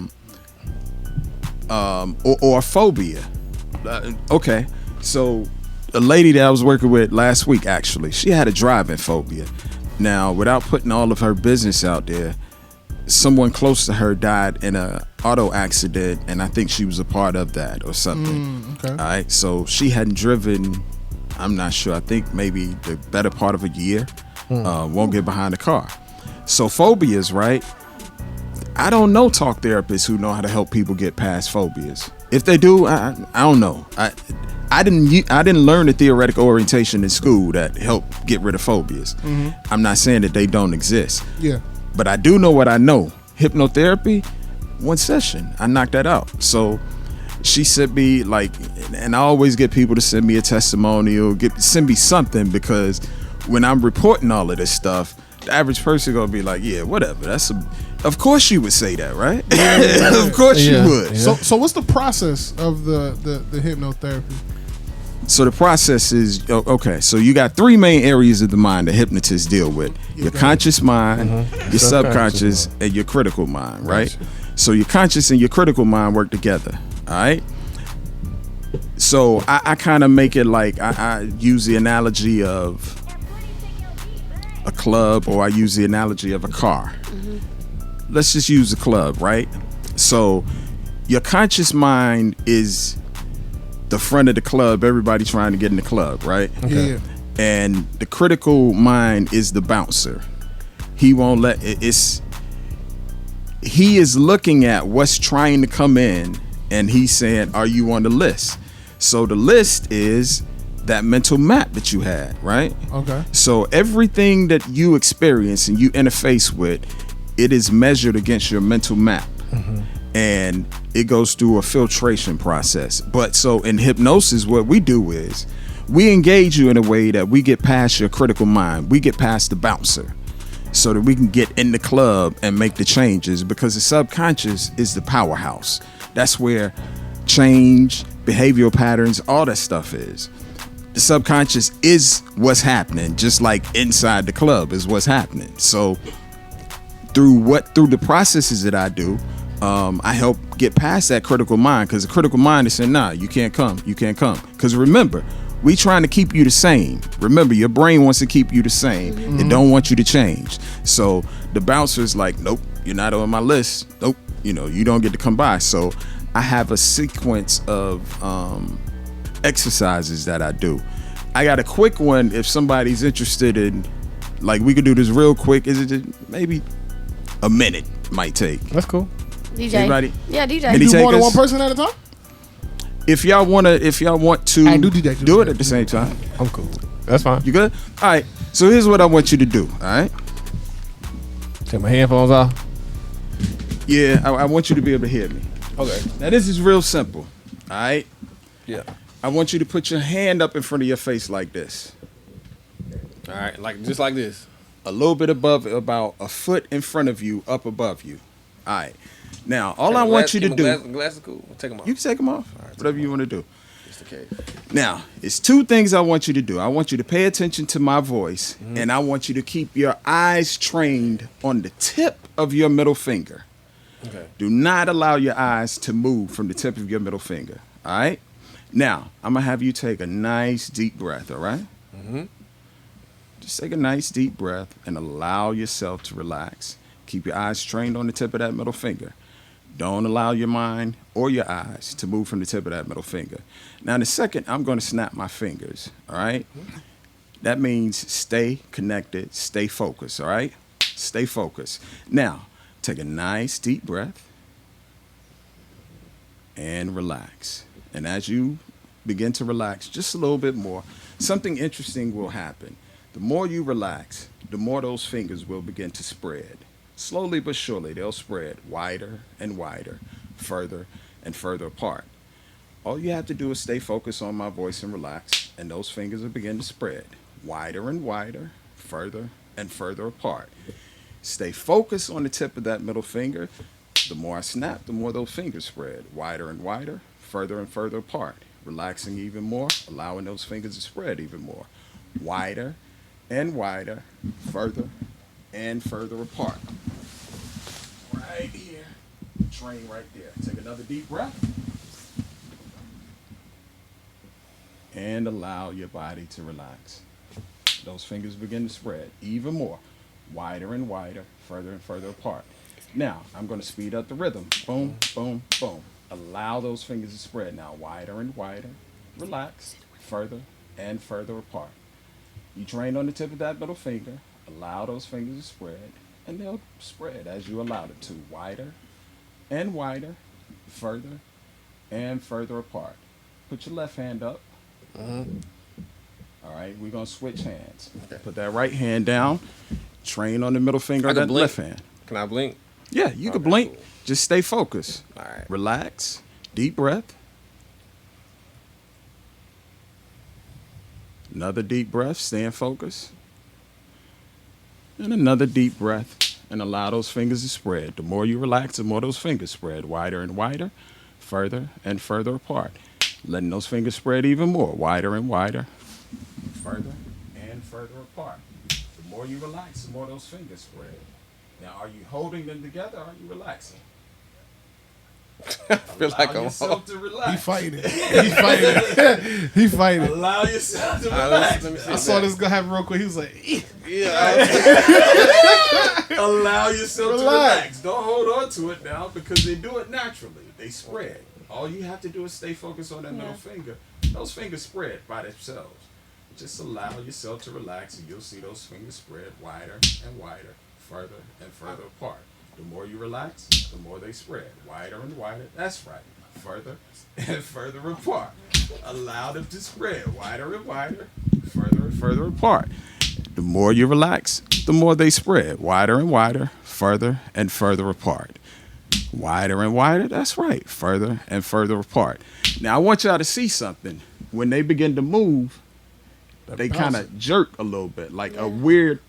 Speaker 4: phobia. Okay, so a lady that I was working with last week, actually, she had a driving phobia. Now, without putting all of her business out there, someone close to her died in a auto accident, and I think she was a part of that or something.
Speaker 1: Okay.
Speaker 4: All right, so she hadn't driven, I'm not sure, I think maybe the better part of a year. Won't get behind the car. So phobias, right? I don't know talk therapists who know how to help people get past phobias. If they do, I don't know. I didn't learn the theoretical orientation in school that helped get rid of phobias. I'm not saying that they don't exist.
Speaker 1: Yeah.
Speaker 4: But I do know what I know. Hypnotherapy, one session, I knocked that out. So she sent me and I always get people to send me a testimonial, send me something, because when I'm reporting all of this stuff, the average person gonna be like, yeah, whatever. Of course you would say that, right? Of course you would.
Speaker 1: Yeah. So what's the process of the hypnotherapy?
Speaker 4: So the process is, okay, so you got three main areas of the mind that hypnotists deal with. Your conscious mind, your subconscious, and your critical mind, right? So your conscious and your critical mind work together, all right? So I kind of make it like, I use the analogy of a club, or I use the analogy of a car. Let's just use a club, right? So your conscious mind is the front of the club, everybody trying to get in the club, right?
Speaker 1: Okay. Yeah.
Speaker 4: And the critical mind is the bouncer. He won't let he is looking at what's trying to come in, and he's saying, are you on the list? So the list is that mental map that you had, right?
Speaker 1: Okay.
Speaker 4: So everything that you experience and you interface with, it is measured against your mental map. And it goes through a filtration process. But so in hypnosis, what we do is we engage you in a way that we get past your critical mind. We get past the bouncer so that we can get in the club and make the changes, because the subconscious is the powerhouse. That's where change, behavioral patterns, all that stuff is. The subconscious is what's happening, just like inside the club is what's happening. So through the processes that I do, I help get past that critical mind, because the critical mind is saying, nah, you can't come. Because remember, we trying to keep you the same. Remember, your brain wants to keep you the same. It don't want you to change. So the bouncer is like, nope, you're not on my list. Nope, you don't get to come by. So I have a sequence of exercises that I do. I got a quick one if somebody's interested in, like, we could do this real quick. Is it just maybe a minute might take?
Speaker 3: That's cool.
Speaker 2: DJ.
Speaker 4: Anybody?
Speaker 2: Yeah, DJ.
Speaker 4: Any
Speaker 1: Do more than
Speaker 4: takers?
Speaker 1: one person at a time?
Speaker 4: If y'all want to
Speaker 1: I do DJ.
Speaker 4: do it at the same time.
Speaker 3: I'm cool. That's fine.
Speaker 4: You good? All right. So here's what I want you to do. All right.
Speaker 3: Take my headphones off.
Speaker 4: Yeah, I want you to be able to hear me.
Speaker 3: Okay.
Speaker 4: Now this is real simple. All right.
Speaker 3: Yeah.
Speaker 4: I want you to put your hand up in front of your face like this.
Speaker 3: All right. Like just like this.
Speaker 4: A little bit above, about a foot in front of you, up above you. All right. Now, all I want you to do.
Speaker 3: Glasses cool. Take them off.
Speaker 4: You can take them off. All right, whatever you want to do.
Speaker 3: Just in case.
Speaker 4: Now, it's two things I want you to do. I want you to pay attention to my voice, and I want you to keep your eyes trained on the tip of your middle finger.
Speaker 3: Okay.
Speaker 4: Do not allow your eyes to move from the tip of your middle finger. All right? Now, I'm going to have you take a nice deep breath, all right?
Speaker 3: Mm-hmm.
Speaker 4: Just take a nice deep breath and allow yourself to relax. Keep your eyes trained on the tip of that middle finger. Don't allow your mind or your eyes to move from the tip of that middle finger. Now, in a second, I'm going to snap my fingers, all right? That means stay connected, stay focused, all right? Stay focused. Now, take a nice deep breath and relax. And as you begin to relax just a little bit more, something interesting will happen. The more you relax, the more those fingers will begin to spread. Slowly but surely, they'll spread wider and wider, further and further apart. All you have to do is stay focused on my voice and relax, and those fingers will begin to spread wider and wider, further and further apart. Stay focused on the tip of that middle finger. The more I snap, the more those fingers spread wider and wider, further and further apart. Relaxing even more, allowing those fingers to spread even more. Wider and wider, further and further apart. Right here. Train right there. Take another deep breath. And allow your body to relax. Those fingers begin to spread even more. Wider and wider, further and further apart. Now, I'm going to speed up the rhythm. Boom, boom, boom. Allow those fingers to spread now. Wider and wider. Relax. Further and further apart. You train on the tip of that middle finger. Allow those fingers to spread. And they'll spread as you allow it to. Wider and wider. Further and further apart. Put your left hand up. All right, we're going to switch hands. Okay. Put that right hand down. Train on the middle finger of that left hand.
Speaker 3: Can I blink?
Speaker 4: Yeah, you can blink.
Speaker 3: Cool.
Speaker 4: Just stay focused.
Speaker 3: All right.
Speaker 4: Relax. Deep breath. Another deep breath. Stay in focus. And another deep breath. And allow those fingers to spread. The more you relax, the more those fingers spread. Wider and wider. Further and further apart. Letting those fingers spread even more. Wider and wider. Further and further apart. The more you relax, the more those fingers spread. Now, are you holding them together or are you relaxing?
Speaker 3: I feel like I'm
Speaker 4: yourself to relax.
Speaker 1: He fighting it. He fighting it. He fighting it.
Speaker 4: Allow yourself to relax.
Speaker 3: Let me see
Speaker 1: I saw this guy happen real quick. He was like,
Speaker 4: Allow yourself to relax. Don't hold on to it now because they do it naturally. They spread. All you have to do is stay focused on that middle finger. Those fingers spread by themselves. Just allow yourself to relax and you'll see those fingers spread wider and wider, further and further apart. The more you relax, the more they spread. Wider and wider. That's right. Further and further apart. Allow them to spread wider and wider, further and further apart. The more you relax, the more they spread. Wider and wider, further and further apart. Wider and wider. That's right. Further and further apart. Now, I want y'all to see something. When they begin to move, they kind of jerk a little bit, like a weird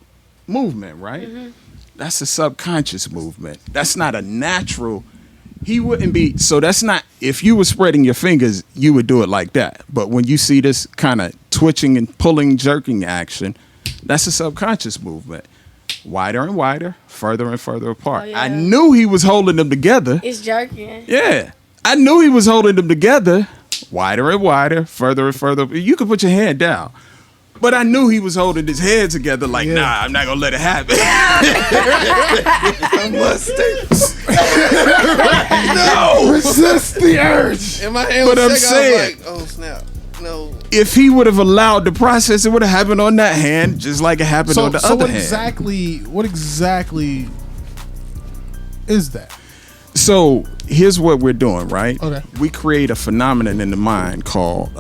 Speaker 4: movement, right? Mm-hmm. That's a subconscious movement. That's not a natural. He wouldn't be. So that's not. If you were spreading your fingers, you would do it like that. But when you see this kind of twitching and pulling, jerking action, that's a subconscious movement. Wider and wider, further and further apart. I knew he was holding them together.
Speaker 2: It's jerking.
Speaker 4: Yeah. I knew he was holding them together. Wider and wider, further and further. You could put your hand down. But I knew he was holding his head together like, nah, I'm not going to let it happen. I must stay. No.
Speaker 1: Resist the urge.
Speaker 3: And my hand
Speaker 4: but
Speaker 3: was
Speaker 4: I'm
Speaker 3: shaking.
Speaker 4: saying.
Speaker 3: I was like, oh, snap. No.
Speaker 4: if he would have allowed the process, it would have happened on that hand, just like it happened on the other hand.
Speaker 1: What exactly is that?
Speaker 4: So here's what we're doing, right?
Speaker 1: Okay.
Speaker 4: We create a phenomenon in the mind called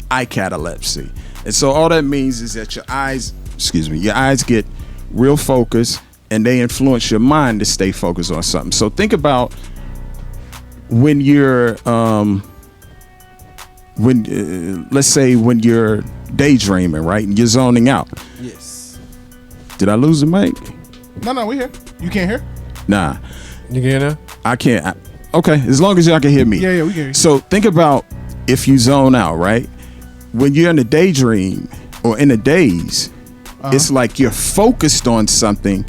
Speaker 4: eye catalepsy. And so all that means is that your eyes get real focused and they influence your mind to stay focused on something. So think about when you're let's say when you're daydreaming, right? And you're zoning out.
Speaker 3: Yes.
Speaker 4: Did I lose the mic?
Speaker 1: No, we here. You can't hear?
Speaker 4: Nah.
Speaker 3: You can hear now?
Speaker 4: I can't. Okay, as long as y'all can hear me.
Speaker 1: Yeah, we can hear you.
Speaker 4: So think about if you zone out, right? When you're in a daydream or in a daze, it's like you're focused on something.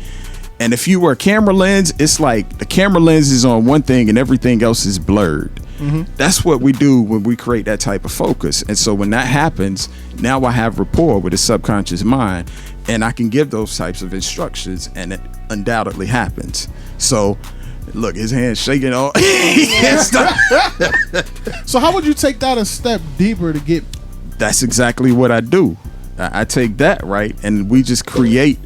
Speaker 4: And if you were a camera lens, it's like the camera lens is on one thing and everything else is blurred. Mm-hmm. That's what we do when we create that type of focus. And so when that happens, now I have rapport with the subconscious mind and I can give those types of instructions and it undoubtedly happens. So look, his hand's shaking all.
Speaker 1: So how would you take that a step deeper to get?
Speaker 4: That's exactly what I do. I take that, right, and we just create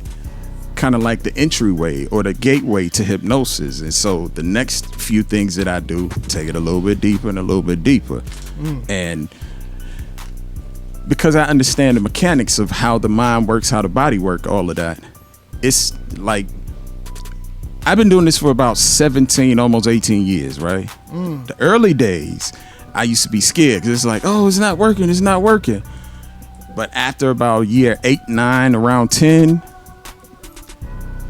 Speaker 4: kind of like the entryway or the gateway to hypnosis. And so the next few things that I do, take it a little bit deeper and a little bit deeper. And because I understand the mechanics of how the mind works, how the body works, all of that, it's like I've been doing this for about 17, almost 18 years, right? The early days, I used to be scared because it's like, oh, it's not working. But after about year 8, 9, around 10,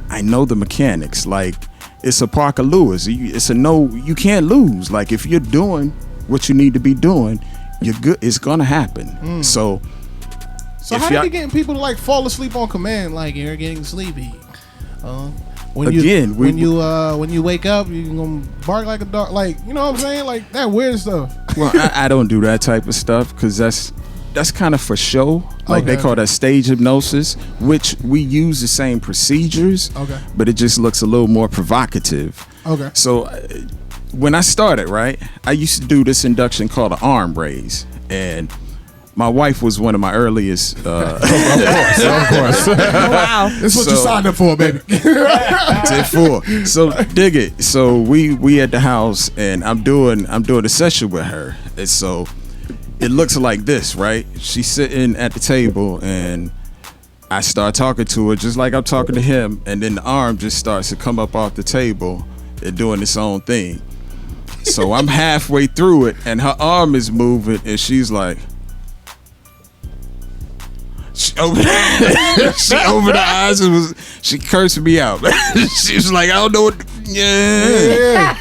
Speaker 4: I know the mechanics. Like, it's a Parker Lewis. It's a no, you can't lose. Like, if you're doing what you need to be doing, you're good. It's gonna happen. So
Speaker 1: how are you getting people to like fall asleep on command? Like, you're getting sleepy. When you wake up, you're gonna bark like a dog. Like, you know what I'm saying? Like that weird stuff.
Speaker 4: Well, I don't do that type of stuff because that's kind of for show. Like they call that stage hypnosis, which we use the same procedures, but it just looks a little more provocative. Okay. So when I started, right, I used to do this induction called an arm raise, and my wife was one of my earliest. Of course.
Speaker 5: Wow.
Speaker 1: This is what you signed up for, baby.
Speaker 4: Did for. So dig it. So we at the house, and I'm doing a session with her, and so it looks like this, right? She's sitting at the table, and I start talking to her just like I'm talking to him, and then the arm just starts to come up off the table and doing its own thing. So I'm halfway through it, and her arm is moving, and she's like. She opened her eyes and she cursed me out. She was like, I don't know what. Yeah.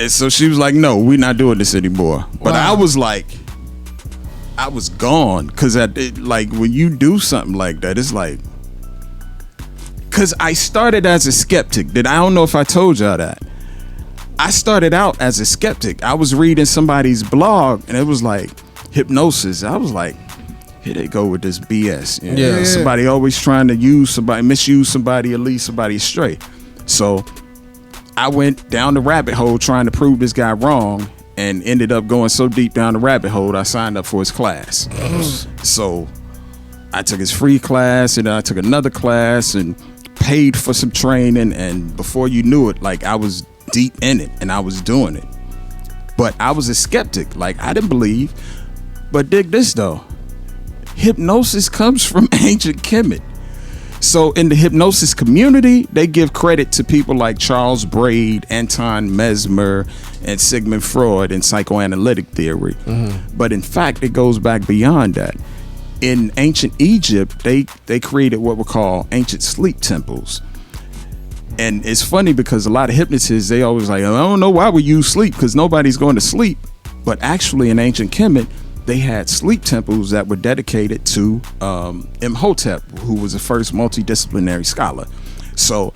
Speaker 4: And so she was like, no, we're not doing this anymore. But I was like, I was gone because like when you do something like that, it's like, because I started as a skeptic. I don't know if I told y'all that. I started out as a skeptic. I was reading somebody's blog and it was like hypnosis. I was like, here they go with this BS. You know? Somebody always trying to misuse somebody, or lead somebody astray. So I went down the rabbit hole trying to prove this guy wrong and ended up going so deep down the rabbit hole, I signed up for his class. So I took his free class and then I took another class and paid for some training. And before you knew it, like I was deep in it and I was doing it. But I was a skeptic. Like I didn't believe. But dig this though. Hypnosis comes from ancient Kemet. So in the hypnosis community, they give credit to people like Charles Braid, Anton Mesmer, and Sigmund Freud in psychoanalytic theory. But in fact, it goes back beyond that. In ancient Egypt, they created what we call ancient sleep temples. And it's funny because a lot of hypnotists, they always like, I don't know why we use sleep because nobody's going to sleep. But actually in ancient Kemet, they had sleep temples that were dedicated to Imhotep, who was the first multidisciplinary scholar. So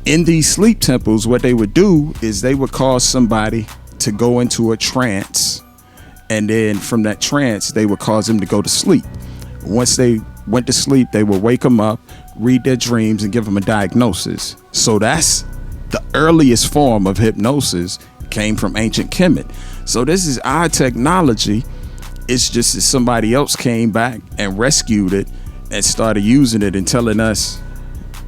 Speaker 4: in these sleep temples, what they would do is they would cause somebody to go into a trance. And then from that trance, they would cause them to go to sleep. Once they went to sleep, they would wake them up, read their dreams, and give them a diagnosis. So that's the earliest form of hypnosis came from ancient Kemet. So this is our technology. It's just that somebody else came back and rescued it and started using it and telling us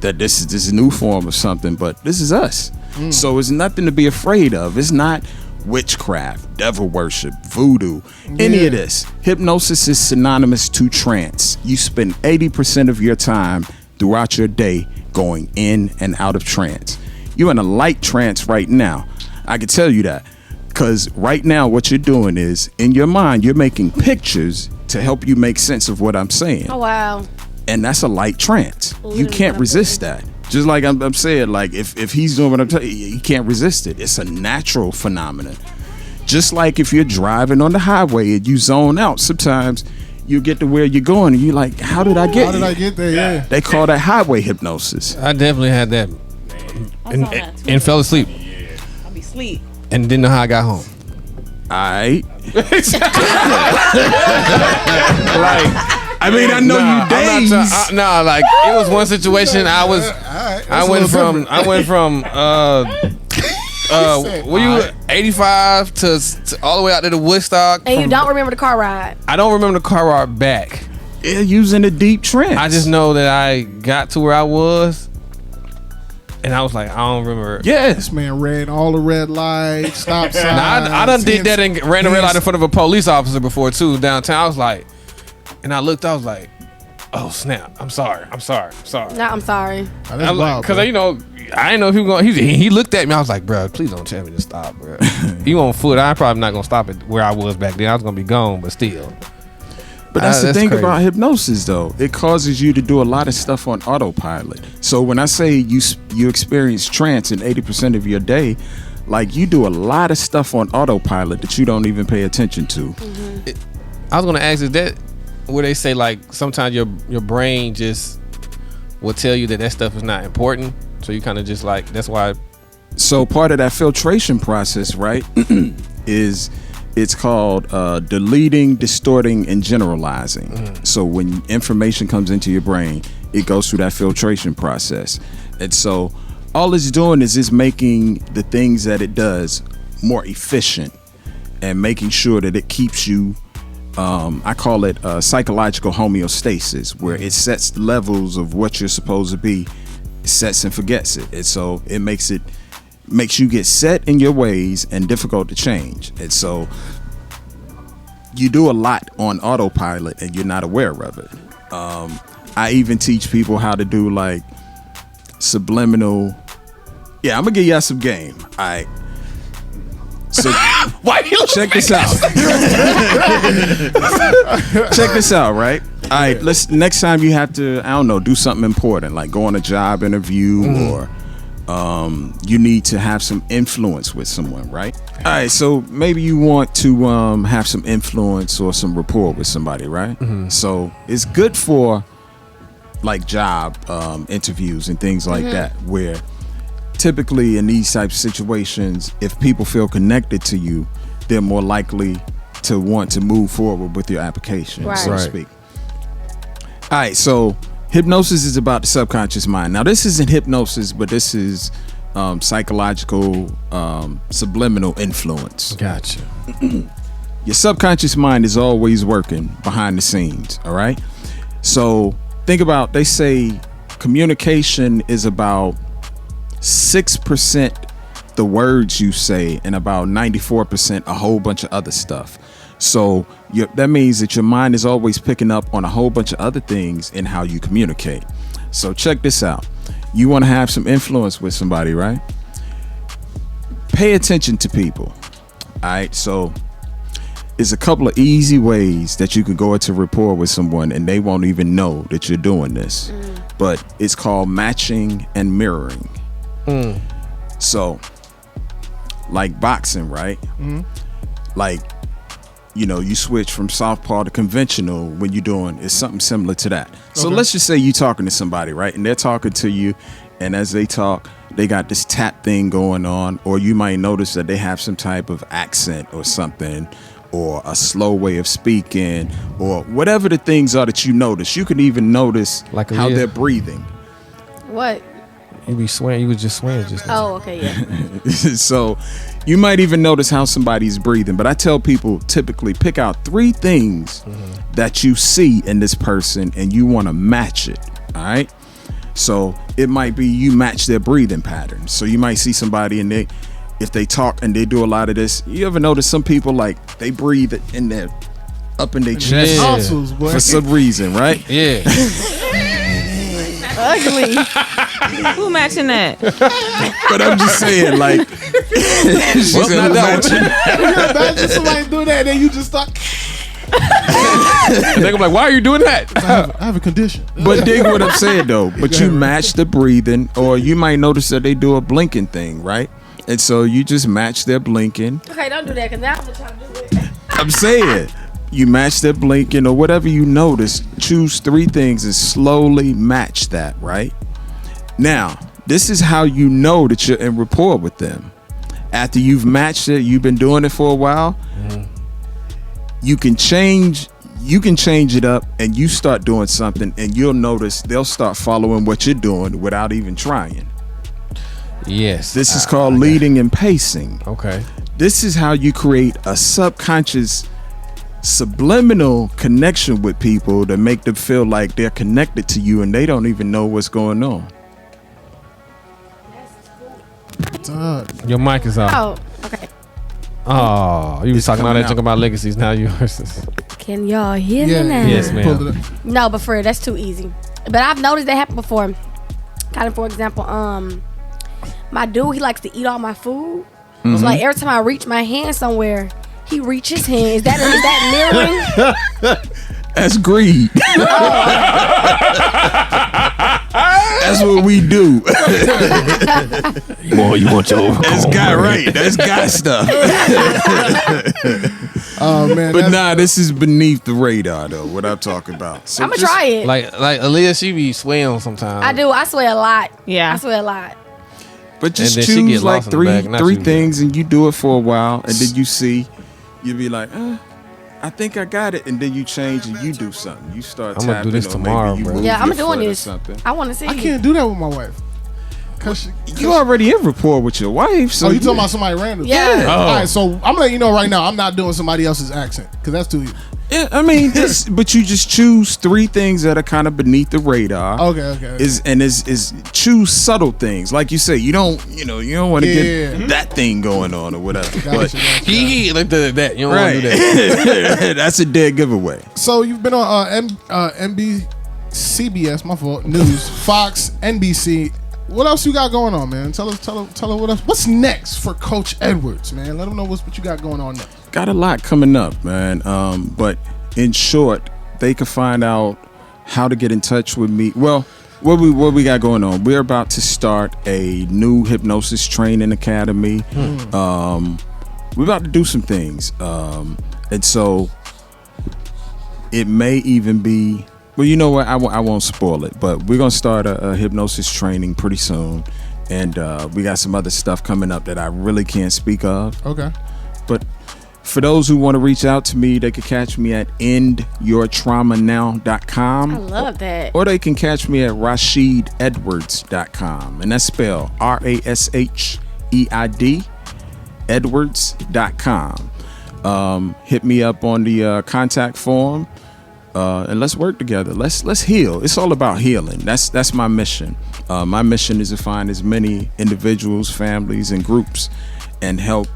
Speaker 4: that this is this new form of something, but this is us. So it's nothing to be afraid of. It's not witchcraft, devil worship, voodoo, any of this. Hypnosis is synonymous to trance. You spend 80% of your time throughout your day going in and out of trance. You're in a light trance right now. I can tell you that. Because right now what you're doing is, in your mind, you're making pictures to help you make sense of what I'm saying.
Speaker 2: Oh, wow.
Speaker 4: And that's a light trance. You can't resist that. Just like I'm saying, like if he's doing what I'm telling you, you can't resist it. It's a natural phenomenon. Just like if you're driving on the highway and you zone out, sometimes you get to where you're going and you're like, how did I get
Speaker 1: there? Yeah.
Speaker 4: They call that highway hypnosis.
Speaker 3: I definitely had that and fell asleep
Speaker 5: I'll be asleep.
Speaker 3: and didn't know how I got home.
Speaker 4: Alright. I mean, I know you dazed.
Speaker 3: Like it was one situation. I went from were you 85 to all the way out to the Woodstock.
Speaker 2: And you don't remember the car ride.
Speaker 3: I don't remember the car ride back.
Speaker 4: Yeah, using a deep trance.
Speaker 3: I just know that I got to where I was, and I was like, I don't remember.
Speaker 4: Yes.
Speaker 1: This man ran all the red lights, stop signs.
Speaker 3: Now, I done did that and ran the red light in front of a police officer before too downtown. I was like, and I looked, I was like, oh snap! I'm sorry.
Speaker 2: No, I'm sorry.
Speaker 3: Because you know, I didn't know if he was going. He looked at me. I was like, bro, please don't tell me to stop, bro. You on foot? I'm probably not gonna stop it where I was back then. I was gonna be gone, but still.
Speaker 4: But that's the thing
Speaker 3: crazy
Speaker 4: about hypnosis, though. It causes you to do a lot of stuff on autopilot. So when I say you experience trance in 80% of your day, like you do a lot of stuff on autopilot that you don't even pay attention to.
Speaker 3: I was gonna ask, is that where they say like sometimes your brain just will tell you that stuff is not important, so you kind of just like, that's why.
Speaker 4: So part of that filtration process, right, is it's called deleting, distorting, and generalizing. So when information comes into your brain, it goes through that filtration process. And so all it's doing is it's making the things that it does more efficient and making sure that it keeps you, I call it psychological homeostasis, where it sets the levels of what you're supposed to be, it sets and forgets it. And so it makes you get set in your ways and difficult to change. And so you do a lot on autopilot and you're not aware of it. I even teach people how to do like subliminal. Yeah, I'm gonna give y'all some game. All right. So check this out. Check this out, right? All right, next time you have to, I don't know, do something important, like go on a job interview or you need to have some influence with someone, right? All right, so maybe you want to have some influence or some rapport with somebody, right? So it's good for like job interviews and things like that, where typically in these types of situations, if people feel connected to you, they're more likely to want to move forward with your application, so to speak. All right, so hypnosis is about the subconscious mind. Now, this isn't hypnosis, but this is psychological subliminal influence.
Speaker 3: Gotcha.
Speaker 4: Your subconscious mind is always working behind the scenes, all right? So think about, they say communication is about 6% the words you say and about 94% a whole bunch of other stuff. So that means that your mind is always picking up on a whole bunch of other things in how you communicate. So check this out. You want to have some influence with somebody, right? Pay attention to people. All right. So it's a couple of easy ways that you can go into rapport with someone and they won't even know that you're doing this. But it's called matching and mirroring. So like boxing, right? Like, you know, you switch from southpaw to conventional when you're doing, it's something similar to that. So let's just say you're talking to somebody, right? And they're talking to you, and as they talk, they got this tap thing going on, or you might notice that they have some type of accent or something, or a slow way of speaking, or whatever the things are that you notice. You can even notice
Speaker 3: Like
Speaker 4: how they're breathing.
Speaker 2: What?
Speaker 3: You be swearing. You was just swearing just now.
Speaker 2: Oh, okay, yeah.
Speaker 4: So You might even notice how somebody's breathing. But I tell people typically pick out 3 things that you see in this person and you want to match it. All right. So it might be you match their breathing patterns. So you might see somebody and if they talk and they do a lot of this, you ever notice some people like they breathe in their up in their chest for some reason, right?
Speaker 3: Yeah.
Speaker 5: Ugly. Who matching that?
Speaker 4: But I'm just saying, like, she's
Speaker 3: not that one.
Speaker 1: You imagine somebody doing that and then you just start.
Speaker 3: They're like, why are you doing that?
Speaker 1: I have a condition.
Speaker 4: But dig what I'm saying though. But you match the breathing, or you might notice that they do a blinking thing, right? And so you just match their blinking.
Speaker 2: Okay, don't do that because now I'm trying to do it.
Speaker 4: I'm saying you match their blinking or whatever you notice. Choose 3 things and slowly match that, right? Now, this is how you know that you're in rapport with them. After you've matched it, you've been doing it for a while. You can change it up and you start doing something and you'll notice they'll start following what you're doing without even trying.
Speaker 3: Yes.
Speaker 4: This is called leading and pacing.
Speaker 3: Okay.
Speaker 4: This is how you create a subconscious subliminal connection with people to make them feel like they're connected to you and they don't even know what's going on.
Speaker 3: Your mic is off.
Speaker 2: Oh, okay.
Speaker 3: Oh, you was talking all that junk about legacies. Now you.
Speaker 2: Can y'all hear me now?
Speaker 3: Yes, ma'am.
Speaker 2: No, but for real, that's too easy. But I've noticed that happen before. Kind of, for example, my dude, he likes to eat all my food. So like every time I reach my hand somewhere, he reaches his hand. Is that mirroring?
Speaker 4: That's greed. That's what we do.
Speaker 3: Boy, you want your overcoat.
Speaker 4: That's guy right. That's guy stuff.
Speaker 1: Oh man.
Speaker 4: But nah, this is beneath the radar though, what I'm talking about. So
Speaker 2: I'm gonna try it.
Speaker 3: Like Aaliyah, she be swaying sometimes.
Speaker 2: I do. I swear a lot.
Speaker 5: Yeah.
Speaker 2: I swear a lot.
Speaker 4: But just
Speaker 3: And then she get
Speaker 4: choose like
Speaker 3: lost in the bag, not
Speaker 4: three
Speaker 3: you.
Speaker 4: things and you do it for a while and then you see, you'll be like, I think I got it, and then you change and you do something. You start
Speaker 3: I'm
Speaker 4: tapping.
Speaker 3: gonna do this
Speaker 4: or
Speaker 3: tomorrow,
Speaker 4: maybe you
Speaker 3: bro.
Speaker 4: move
Speaker 2: Yeah, I'm
Speaker 4: your
Speaker 2: doing
Speaker 4: foot or
Speaker 2: this.
Speaker 4: something.
Speaker 2: I want to see.
Speaker 1: I can't do that with my wife. Cause
Speaker 4: You already in rapport with your wife, so
Speaker 1: oh, you talking about somebody random?
Speaker 2: Yeah.
Speaker 3: Oh.
Speaker 1: All right, so I'm letting you know right now, I'm not doing somebody else's accent because that's too easy.
Speaker 4: Yeah, I mean, but you just choose 3 things that are kind of beneath the radar.
Speaker 1: Okay.
Speaker 4: Is choose subtle things, like you say. You don't want to
Speaker 1: Yeah.
Speaker 4: get that thing going on or whatever.
Speaker 1: Gotcha.
Speaker 3: He like that. You don't
Speaker 4: Right,
Speaker 3: want to do that.
Speaker 4: that's a dead giveaway.
Speaker 1: So you've been on CBS, my fault, News, Fox, NBC. What else you got going on, man? Tell her what else. What's next for Coach Edwards, man? Let them know what you got going on next.
Speaker 4: Got a lot coming up, man. But in short, they can find out how to get in touch with me. Well, what we got going on? We're about to start a new hypnosis training academy. We're about to do some things, and so it may even be. Well, you know what? I won't spoil it, but we're gonna start a hypnosis training pretty soon, and we got some other stuff coming up that I really can't speak of.
Speaker 1: Okay.
Speaker 4: But for those who want to reach out to me, they can catch me at endyourtraumanow.com.
Speaker 2: I love that.
Speaker 4: Or they can catch me at rashidedwards.com. And that's spelled RASHEID Edwards.com. Hit me up on the contact form. And let's work together. Let's heal. It's all about healing. That's my mission. My mission is to find as many individuals, families, and groups and help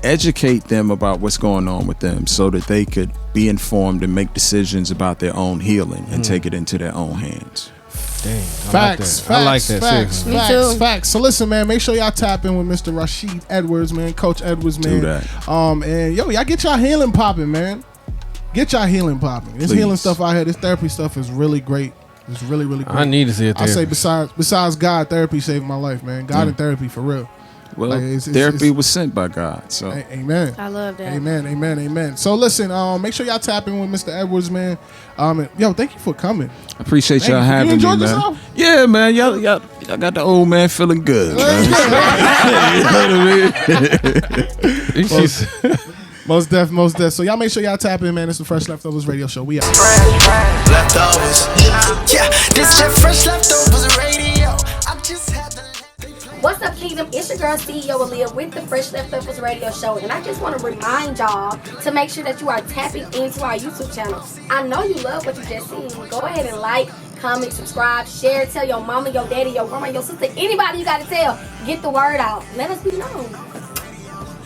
Speaker 4: educate them about what's going on with them so that they could be informed and make decisions about their own healing and take it into their own hands.
Speaker 3: Dang,
Speaker 1: Facts.
Speaker 3: I like that. Seriously.
Speaker 2: Me too.
Speaker 1: Facts. So listen, man, make sure y'all tap in with Mr. Rashid Edwards, man, Coach Edwards, man.
Speaker 4: Do that.
Speaker 1: And yo, y'all get y'all healing popping, man. Get y'all healing popping. This
Speaker 4: Please.
Speaker 1: healing stuff out here, this therapy stuff is really great. It's really, really great.
Speaker 3: I need to see a
Speaker 1: I say
Speaker 3: therapist.
Speaker 1: besides God, therapy saved my life, man. God and therapy for real.
Speaker 4: Well,
Speaker 1: Like, it's-
Speaker 4: therapy was sent by God. So
Speaker 1: Amen.
Speaker 2: I love that.
Speaker 1: Amen. So listen, make sure y'all tap in with Mr. Edwards, man. And, yo, thank you for coming.
Speaker 4: I appreciate
Speaker 1: Thank
Speaker 4: y'all
Speaker 1: you.
Speaker 4: having
Speaker 1: You
Speaker 4: me,
Speaker 1: enjoyed
Speaker 4: man.
Speaker 1: yourself?
Speaker 4: Yeah, man. Y'all got the old man feeling good. Man. You know what I mean?
Speaker 3: She's-
Speaker 1: Most def. So y'all make sure y'all tap in, man. It's the Fresh Leftovers Radio Show. We out.
Speaker 6: Leftovers. Yeah, this that fresh leftovers radio. I just had to let they play.
Speaker 2: What's up, Kingdom? It's your girl, CEO AALIYAH, with the Fresh Leftovers Radio Show. And I just want to remind y'all to make sure that you are tapping into our YouTube channel. I know you love what you just seen. Go ahead and like, comment, subscribe, share, tell your mama, your daddy, your grandma, your sister, anybody you got to tell. Get the word out. Let us be known.